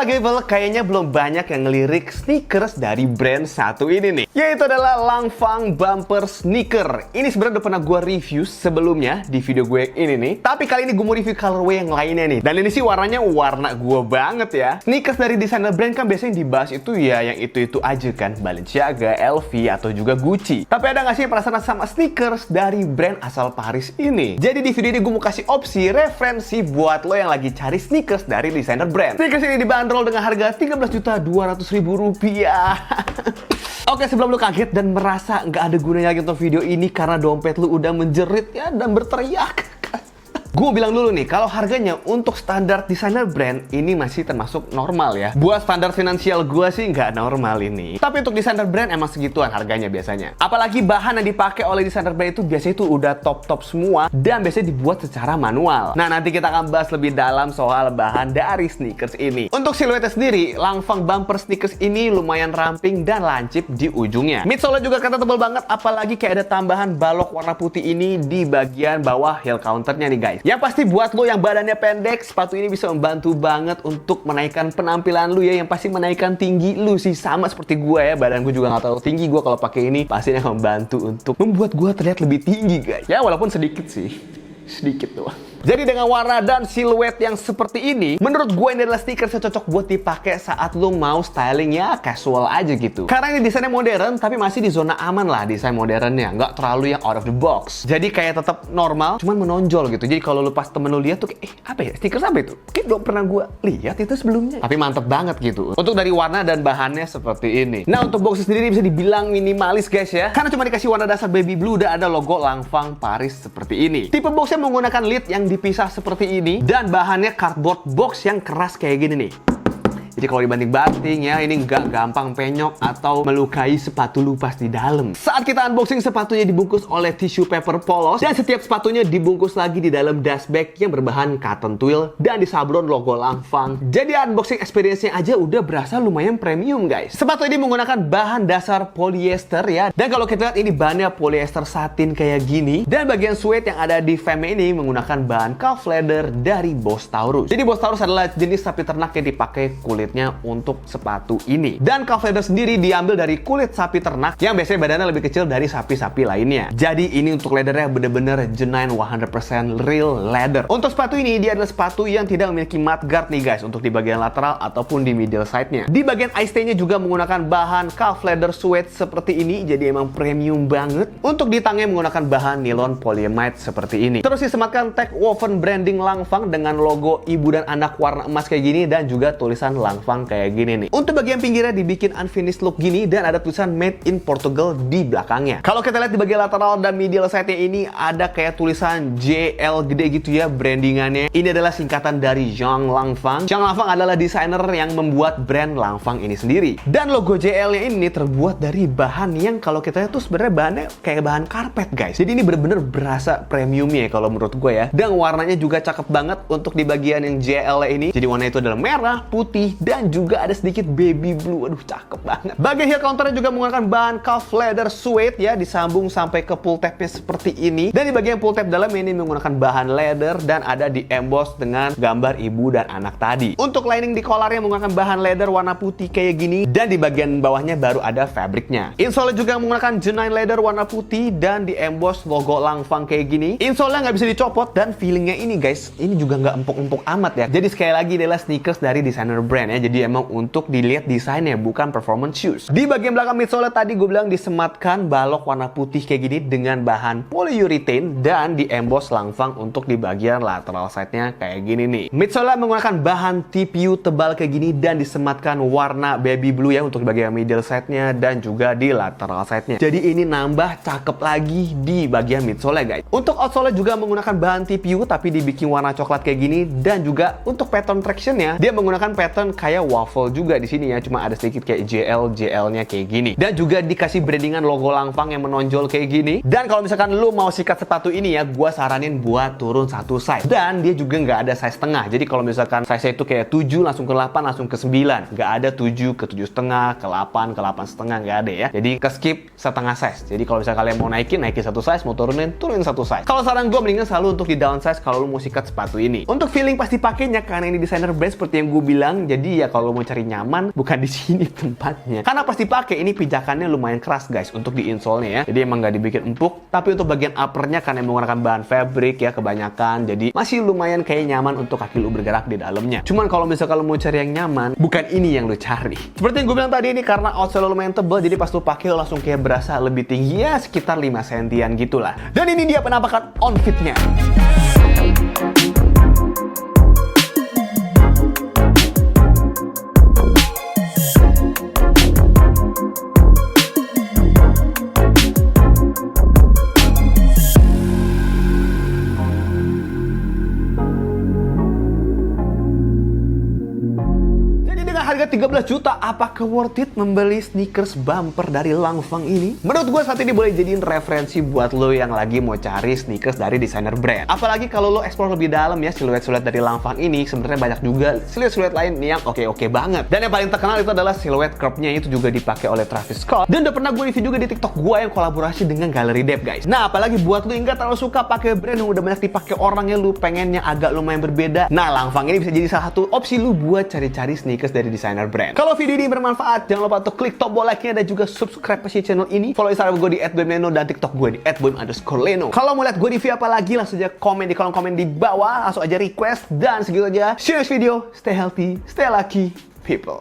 Gable, kayaknya belum banyak yang ngelirik sneakers dari brand satu ini nih, yaitu adalah Lanvin Bumper Sneaker. Ini sebenarnya udah pernah gue review sebelumnya di video gue ini nih, tapi kali ini gue mau review colorway yang lainnya nih. Dan ini sih warnanya warna gue banget ya. Sneakers dari desainer brand kan biasanya dibahas itu ya yang itu-itu aja kan, Balenciaga, LV, atau juga Gucci. Tapi ada nggak sih perasaan sama sneakers dari brand asal Paris ini? Jadi di video ini gue mau kasih opsi referensi buat lo yang lagi cari sneakers dari desainer brand. Sneakers ini dibanderol dengan harga Rp13.200.000. Oke, sebelum lu kaget dan merasa nggak ada gunanya lagi untuk video ini karena dompet lu udah menjerit ya dan berteriak, gue bilang dulu nih, kalau harganya untuk standar desainer brand ini masih termasuk normal ya. Buat standar finansial gue sih nggak normal ini. Tapi untuk desainer brand emang segituan harganya biasanya. Apalagi bahan yang dipakai oleh desainer brand itu biasanya itu udah top-top semua dan biasanya dibuat secara manual. Nah, nanti kita akan bahas lebih dalam soal bahan dari sneakers ini. Untuk siluetnya sendiri, Lanvin Bumper Sneakers ini lumayan ramping dan lancip di ujungnya. Midsole juga kata tebal banget, apalagi kayak ada tambahan balok warna putih ini di bagian bawah heel counternya nih guys. Yang pasti buat lo yang badannya pendek, sepatu ini bisa membantu banget untuk menaikkan penampilan lu ya, yang pasti menaikkan tinggi lu sih, sama seperti gue ya. Badan gue juga nggak terlalu tinggi, gue kalau pakai ini pasti akan membantu untuk membuat gue terlihat lebih tinggi guys. Ya walaupun sedikit sih, sedikit doang. Jadi dengan warna dan siluet yang seperti ini, menurut gue ini adalah sneakers yang cocok buat dipakai saat lo mau styling ya casual aja gitu. Karena ini desainnya modern, tapi masih di zona aman lah desain modernnya, nggak terlalu yang out of the box. Jadi kayak tetap normal, cuman menonjol gitu. Jadi kalau lo pas temen lo lihat tuh, apa ya, sneakers apa itu? Kayak belum pernah gue lihat itu sebelumnya. Tapi mantep banget gitu. Untuk dari warna dan bahannya seperti ini. Nah, untuk box sendiri bisa dibilang minimalis guys ya, karena cuma dikasih warna dasar baby blue dan ada logo Lanvin Paris seperti ini. Tipe boxnya menggunakan lid yang dipisah seperti ini dan bahannya cardboard box yang keras kayak gini nih. Jadi kalau dibanting-banting ya, ini nggak gampang penyok atau melukai sepatu lu pas di dalam. Saat kita unboxing, sepatunya dibungkus oleh tissue paper polos dan setiap sepatunya dibungkus lagi di dalam dust bag yang berbahan cotton twill dan disablon logo Lanvin. Jadi unboxing experience-nya aja udah berasa lumayan premium guys. Sepatu ini menggunakan bahan dasar polyester ya, dan kalau kita lihat ini bahannya polyester satin kayak gini, dan bagian suede yang ada di fem ini menggunakan bahan calf leather dari Bos Taurus. Jadi Bos Taurus adalah jenis sapi ternak yang dipakai kulitnya untuk sepatu ini. Dan calf leather sendiri diambil dari kulit sapi ternak yang biasanya badannya lebih kecil dari sapi-sapi lainnya. Jadi ini untuk leathernya bener-bener genuine 100% real leather. Untuk sepatu ini dia adalah sepatu yang tidak memiliki mudguard nih guys, untuk di bagian lateral ataupun di middle side-nya. Di bagian eye-stay-nya juga menggunakan bahan calf leather suede seperti ini, jadi emang premium banget. Untuk di tangnya menggunakan bahan nilon polyamide seperti ini. Terus disematkan tag woven branding Lanvin dengan logo ibu dan anak warna emas kayak gini dan juga tulisan Lanvin kayak gini nih. Untuk bagian pinggirnya dibikin unfinished look gini dan ada tulisan Made in Portugal di belakangnya. Kalau kita lihat di bagian lateral dan middle side-nya ini ada kayak tulisan JL gede gitu ya brandingannya. Ini adalah singkatan dari Jean Lanvin. Jean Lanvin adalah desainer yang membuat brand Lanvin ini sendiri. Dan logo JL-nya ini terbuat dari bahan yang kalau kita lihat tuh sebenarnya bahannya kayak bahan karpet guys. Jadi ini bener-bener berasa premiumnya kalau menurut gue ya. Dan warnanya juga cakep banget untuk di bagian yang JL ini. Jadi warnanya itu adalah merah, putih, dan juga ada sedikit baby blue. Aduh, cakep banget. Bagian heel counternya juga menggunakan bahan calf leather suede ya, disambung sampai ke pull tabnya seperti ini. Dan di bagian pull tab dalam ini menggunakan bahan leather dan ada di emboss dengan gambar ibu dan anak tadi. Untuk lining di collarnya menggunakan bahan leather warna putih kayak gini dan di bagian bawahnya baru ada fabriknya. Insole juga menggunakan genuine leather warna putih dan di emboss logo Lanvin kayak gini. Insole-nya nggak bisa dicopot dan feelingnya ini guys, ini juga nggak empuk-empuk amat ya. Jadi sekali lagi adalah sneakers dari desainer brand ya. Jadi emang untuk dilihat desainnya, bukan performance shoes. Di bagian belakang midsole tadi gue bilang disematkan balok warna putih kayak gini dengan bahan polyurethane dan di emboss Lanvin untuk di bagian lateral side-nya kayak gini nih. Midsole menggunakan bahan TPU tebal kayak gini dan disematkan warna baby blue ya untuk di bagian middle side-nya dan juga di lateral side-nya. Jadi ini nambah cakep lagi di bagian midsole guys. Untuk outsole juga menggunakan bahan TPU tapi dibikin warna coklat kayak gini, dan juga untuk pattern traction-nya dia menggunakan pattern kayak waffle juga di sini ya, cuma ada sedikit kayak JL-nya kayak gini. Dan juga dikasih brandingan logo Lanvin yang menonjol kayak gini. Dan kalau misalkan lu mau sikat sepatu ini ya, gua saranin buat turun satu size. Dan dia juga nggak ada size tengah. Jadi kalau misalkan size itu kayak 7 langsung ke 8 langsung ke 9, nggak ada 7 ke 7,5 ke 8 ke 8,5, nggak ada ya. Jadi ke skip setengah size. Jadi kalau misalkan kalian mau naikin satu size, mau turunin satu size. Kalau saran gue mendingan selalu untuk di downsize kalau lu mau sikat sepatu ini. Untuk feeling pasti pakainya karena ini desainer brand seperti yang gue bilang, jadi Jadi ya kalau mau cari nyaman, bukan di sini tempatnya. Karena pasti pakai ini pijakannya lumayan keras guys untuk diinsolnya ya. Jadi emang nggak dibikin empuk, tapi untuk bagian uppernya kan yang menggunakan bahan fabric ya kebanyakan. Jadi masih lumayan kayak nyaman untuk kaki lu bergerak di dalamnya. Cuman kalau misalkan lu mau cari yang nyaman, bukan ini yang lu cari. Seperti yang gue bilang tadi, ini karena outsole lumayan tebal, jadi pas lu pakai lu langsung kayak berasa lebih tinggi ya, sekitar 5 sentian gitulah. Dan ini dia penampakan on fitnya. Harga 13 juta, apakah worth it membeli sneakers bumper dari Langfang ini? Menurut gue saat ini boleh jadiin referensi buat lo yang lagi mau cari sneakers dari desainer brand. Apalagi kalau lo explore lebih dalam ya, siluet-siluet dari Langfang ini sebenarnya banyak juga siluet-siluet lain yang oke-oke banget. Dan yang paling terkenal itu adalah siluet curve-nya, itu juga dipakai oleh Travis Scott. Dan udah pernah gue review juga di TikTok gue yang kolaborasi dengan Gallery Depp guys. Nah, apalagi buat lo yang gak terlalu suka pakai brand yang udah banyak dipakai orang, yang lu pengennya agak lumayan berbeda. Nah, Langfang ini bisa jadi salah satu opsi lu buat cari-cari sneakers dari desainer brand. Kalau video ini bermanfaat, jangan lupa untuk klik tombol like-nya dan juga subscribe ke channel ini. Follow Instagram gue di @boymleno dan TikTok gue di @boym_leno. Kalau mau lihat gue review apa lagi, langsung aja komen di kolom komen di bawah, langsung aja request, dan segitu aja. See you next video. Stay healthy, stay lucky, people.